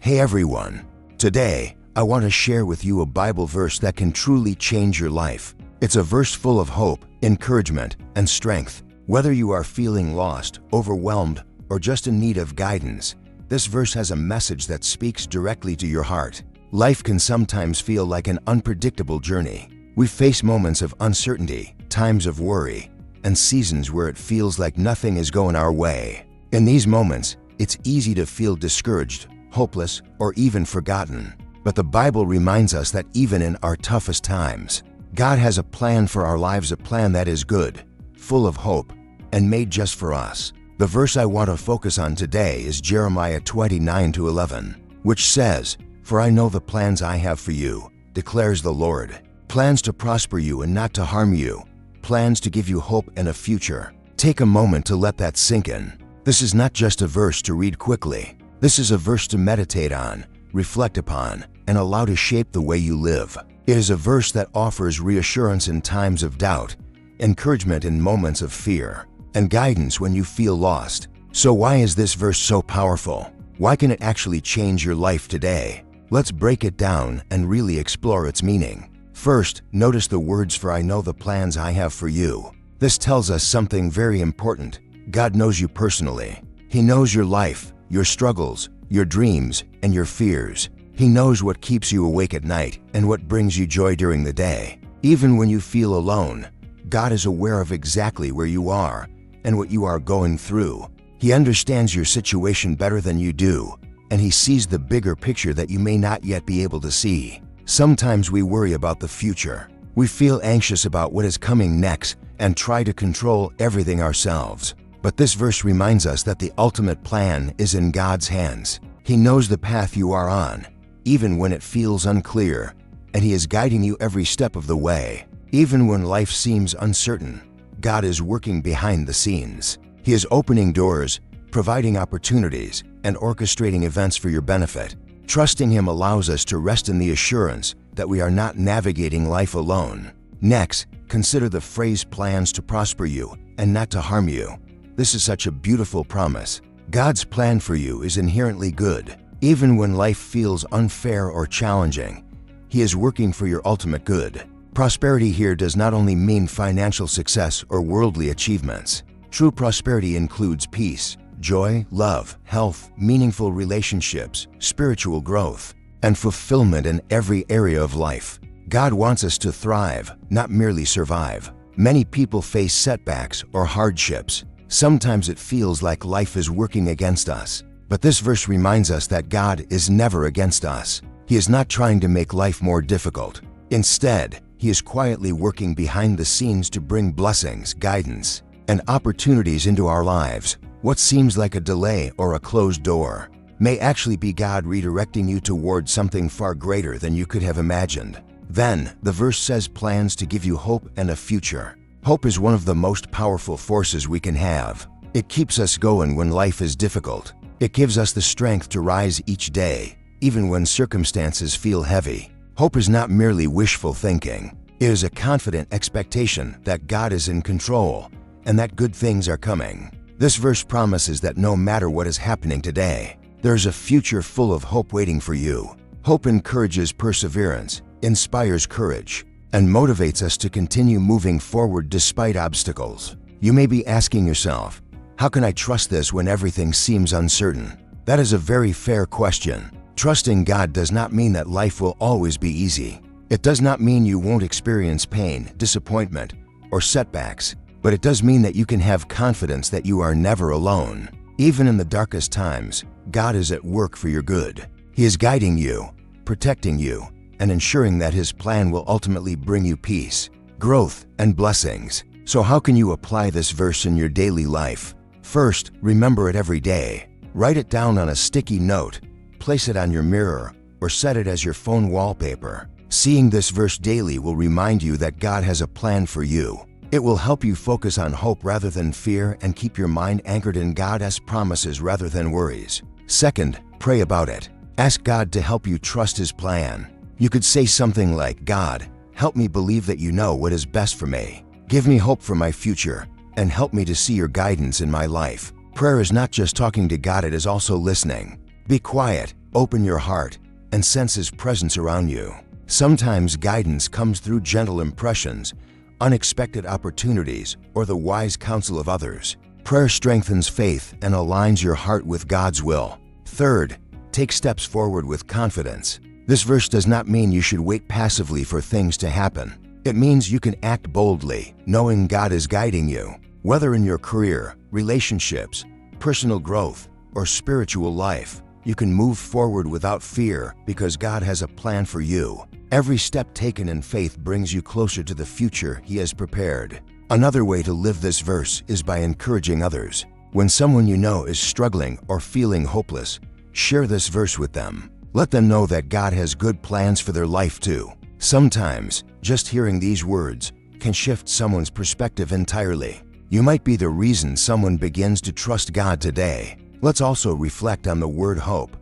Hey everyone! Today, I want to share with you a Bible verse that can truly change your life. It's a verse full of hope, encouragement, and strength. Whether you are feeling lost, overwhelmed, or just in need of guidance, this verse has a message that speaks directly to your heart. Life can sometimes feel like an unpredictable journey. We face moments of uncertainty, times of worry, and seasons where it feels like nothing is going our way. In these moments, it's easy to feel discouraged, hopeless, or even forgotten. But the Bible reminds us that even in our toughest times, God has a plan for our lives, a plan that is good, full of hope, and made just for us. The verse I want to focus on today is Jeremiah 29:11, which says, "For I know the plans I have for you, declares the Lord, plans to prosper you and not to harm you, plans to give you hope and a future." Take a moment to let that sink in. This is not just a verse to read quickly. This is a verse to meditate on, reflect upon, and allow to shape the way you live. It is a verse that offers reassurance in times of doubt, encouragement in moments of fear, and guidance when you feel lost. So why is this verse so powerful? Why can it actually change your life today? Let's break it down and really explore its meaning. First, notice the words, "For I know the plans I have for you." This tells us something very important. God knows you personally. He knows your life, your struggles, your dreams, and your fears. He knows what keeps you awake at night and what brings you joy during the day. Even when you feel alone, God is aware of exactly where you are and what you are going through. He understands your situation better than you do, and He sees the bigger picture that you may not yet be able to see. Sometimes we worry about the future. We feel anxious about what is coming next and try to control everything ourselves. But this verse reminds us that the ultimate plan is in God's hands. He knows the path you are on, even when it feels unclear, and He is guiding you every step of the way. Even when life seems uncertain, God is working behind the scenes. He is opening doors, providing opportunities, and orchestrating events for your benefit. Trusting Him allows us to rest in the assurance that we are not navigating life alone. Next, consider the phrase "plans to prosper you and not to harm you." This is such a beautiful promise. God's plan for you is inherently good. Even when life feels unfair or challenging, He is working for your ultimate good. Prosperity here does not only mean financial success or worldly achievements. True prosperity includes peace, joy, love, health, meaningful relationships, spiritual growth, and fulfillment in every area of life. God wants us to thrive, not merely survive. Many people face setbacks or hardships. Sometimes it feels like life is working against us. But this verse reminds us that God is never against us. He is not trying to make life more difficult. Instead, He is quietly working behind the scenes to bring blessings, guidance, and opportunities into our lives. What seems like a delay or a closed door may actually be God redirecting you toward something far greater than you could have imagined. Then, the verse says plans to give you hope and a future. Hope is one of the most powerful forces we can have. It keeps us going when life is difficult. It gives us the strength to rise each day, even when circumstances feel heavy. Hope is not merely wishful thinking. It is a confident expectation that God is in control and that good things are coming. This verse promises that no matter what is happening today, there's a future full of hope waiting for you. Hope encourages perseverance, inspires courage, and motivates us to continue moving forward despite obstacles. You may be asking yourself, how can I trust this when everything seems uncertain? That is a very fair question. Trusting God does not mean that life will always be easy. It does not mean you won't experience pain, disappointment, or setbacks, but it does mean that you can have confidence that you are never alone. Even in the darkest times, God is at work for your good. He is guiding you, protecting you, and ensuring that His plan will ultimately bring you peace, growth, and blessings. So how can you apply this verse in your daily life? First, remember it every day. Write it down on a sticky note, place it on your mirror, or set it as your phone wallpaper. Seeing this verse daily will remind you that God has a plan for you. It will help you focus on hope rather than fear and keep your mind anchored in God's promises rather than worries. Second, pray about it. Ask God to help you trust His plan. You could say something like, "God, help me believe that you know what is best for me. Give me hope for my future, and help me to see your guidance in my life." Prayer is not just talking to God, it is also listening. Be quiet, open your heart, and sense His presence around you. Sometimes guidance comes through gentle impressions, unexpected opportunities, or the wise counsel of others. Prayer strengthens faith and aligns your heart with God's will. Third, take steps forward with confidence. This verse does not mean you should wait passively for things to happen. It means you can act boldly, knowing God is guiding you. Whether in your career, relationships, personal growth, or spiritual life, you can move forward without fear because God has a plan for you. Every step taken in faith brings you closer to the future He has prepared. Another way to live this verse is by encouraging others. When someone you know is struggling or feeling hopeless, share this verse with them. Let them know that God has good plans for their life too. Sometimes, just hearing these words can shift someone's perspective entirely. You might be the reason someone begins to trust God today. Let's also reflect on the word hope.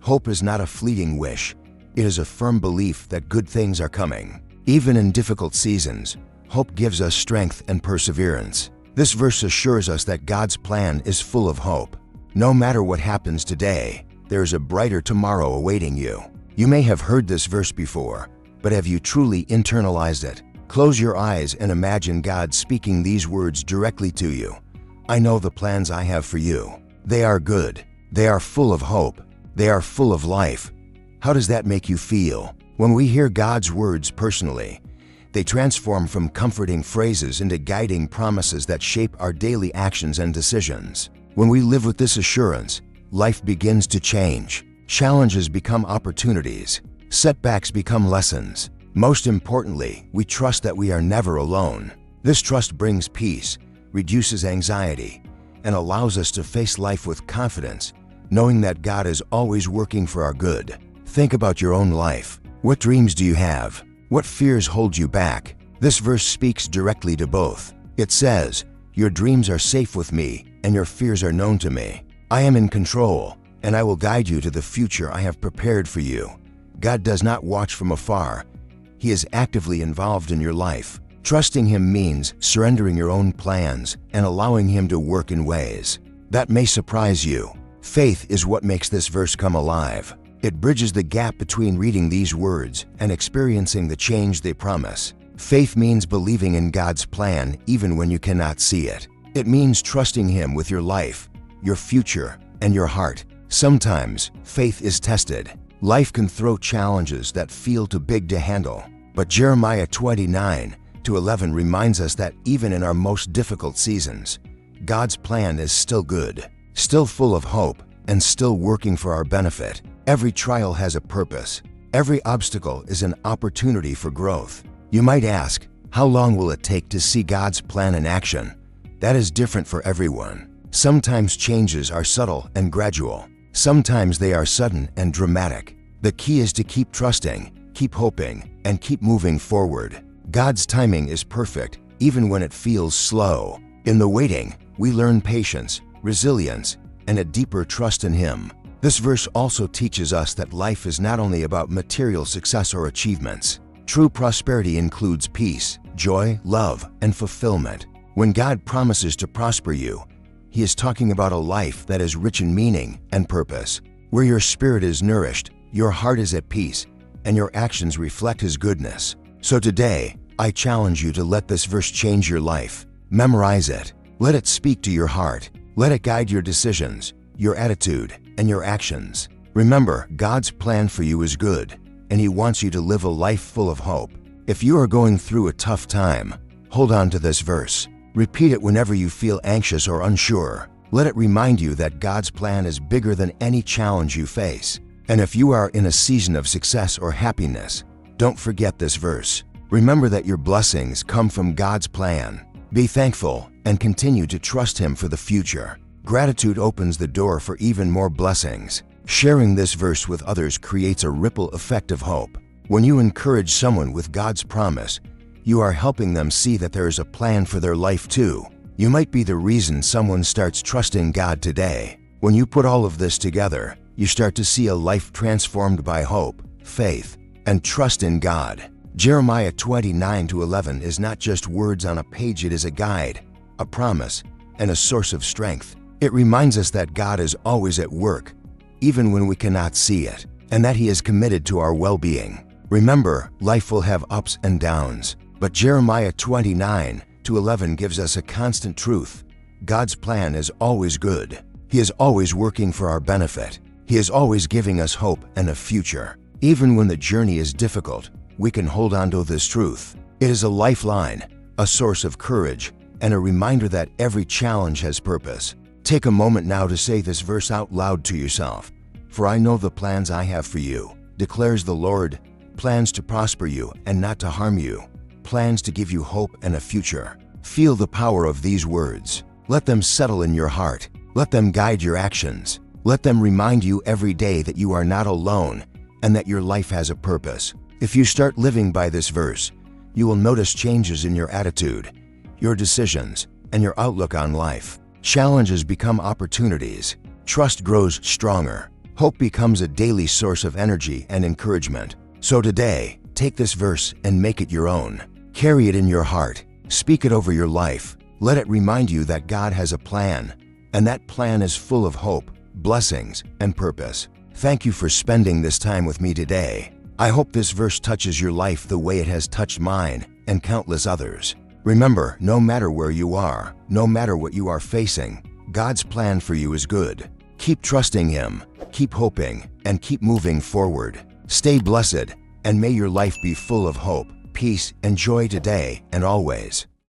Hope is not a fleeting wish. It is a firm belief that good things are coming. Even in difficult seasons, hope gives us strength and perseverance. This verse assures us that God's plan is full of hope. No matter what happens today, there is a brighter tomorrow awaiting you. You may have heard this verse before, but have you truly internalized it? Close your eyes and imagine God speaking these words directly to you. I know the plans I have for you. They are good. They are full of hope. They are full of life. How does that make you feel? When we hear God's words personally, they transform from comforting phrases into guiding promises that shape our daily actions and decisions. When we live with this assurance, life begins to change. Challenges become opportunities. Setbacks become lessons. Most importantly, we trust that we are never alone. This trust brings peace, reduces anxiety, and allows us to face life with confidence, knowing that God is always working for our good. Think about your own life. What dreams do you have? What fears hold you back? This verse speaks directly to both. It says, "Your dreams are safe with me, and your fears are known to me. I am in control, and I will guide you to the future I have prepared for you." God does not watch from afar. He is actively involved in your life. Trusting Him means surrendering your own plans and allowing Him to work in ways that may surprise you. Faith is what makes this verse come alive. It bridges the gap between reading these words and experiencing the change they promise. Faith means believing in God's plan even when you cannot see it. It means trusting Him with your life, your future, and your heart. Sometimes, faith is tested. Life can throw challenges that feel too big to handle. But Jeremiah 29:11 reminds us that even in our most difficult seasons, God's plan is still good, still full of hope, and still working for our benefit. Every trial has a purpose. Every obstacle is an opportunity for growth. You might ask, how long will it take to see God's plan in action? That is different for everyone. Sometimes changes are subtle and gradual. Sometimes they are sudden and dramatic. The key is to keep trusting, keep hoping, and keep moving forward. God's timing is perfect, even when it feels slow. In the waiting, we learn patience, resilience, and a deeper trust in Him. This verse also teaches us that life is not only about material success or achievements. True prosperity includes peace, joy, love, and fulfillment. When God promises to prosper you, He is talking about a life that is rich in meaning and purpose. Where your spirit is nourished, your heart is at peace, and your actions reflect His goodness. So today, I challenge you to let this verse change your life. Memorize it. Let it speak to your heart. Let it guide your decisions, your attitude, and your actions. Remember, God's plan for you is good, and He wants you to live a life full of hope. If you are going through a tough time, hold on to this verse. Repeat it whenever you feel anxious or unsure. Let it remind you that God's plan is bigger than any challenge you face. And if you are in a season of success or happiness, don't forget this verse. Remember that your blessings come from God's plan. Be thankful and continue to trust Him for the future. Gratitude opens the door for even more blessings. Sharing this verse with others creates a ripple effect of hope. When you encourage someone with God's promise, you are helping them see that there is a plan for their life too. You might be the reason someone starts trusting God today. When you put all of this together, you start to see a life transformed by hope, faith, and trust in God. Jeremiah 29:11 is not just words on a page, it is a guide, a promise, and a source of strength. It reminds us that God is always at work, even when we cannot see it, and that He is committed to our well-being. Remember, life will have ups and downs, but Jeremiah 29:11 gives us a constant truth. God's plan is always good. He is always working for our benefit. He is always giving us hope and a future. Even when the journey is difficult, we can hold on to this truth. It is a lifeline, a source of courage, and a reminder that every challenge has purpose. Take a moment now to say this verse out loud to yourself. For I know the plans I have for you, declares the Lord, plans to prosper you and not to harm you, plans to give you hope and a future. Feel the power of these words. Let them settle in your heart. Let them guide your actions. Let them remind you every day that you are not alone and that your life has a purpose. If you start living by this verse, you will notice changes in your attitude, your decisions, and your outlook on life. Challenges become opportunities. Trust grows stronger. Hope becomes a daily source of energy and encouragement. So today, take this verse and make it your own. Carry it in your heart. Speak it over your life. Let it remind you that God has a plan, and that plan is full of hope, blessings, and purpose. Thank you for spending this time with me today. I hope this verse touches your life the way it has touched mine and countless others. Remember, no matter where you are, no matter what you are facing, God's plan for you is good. Keep trusting Him, keep hoping, and keep moving forward. Stay blessed, and may your life be full of hope, peace, and joy today and always.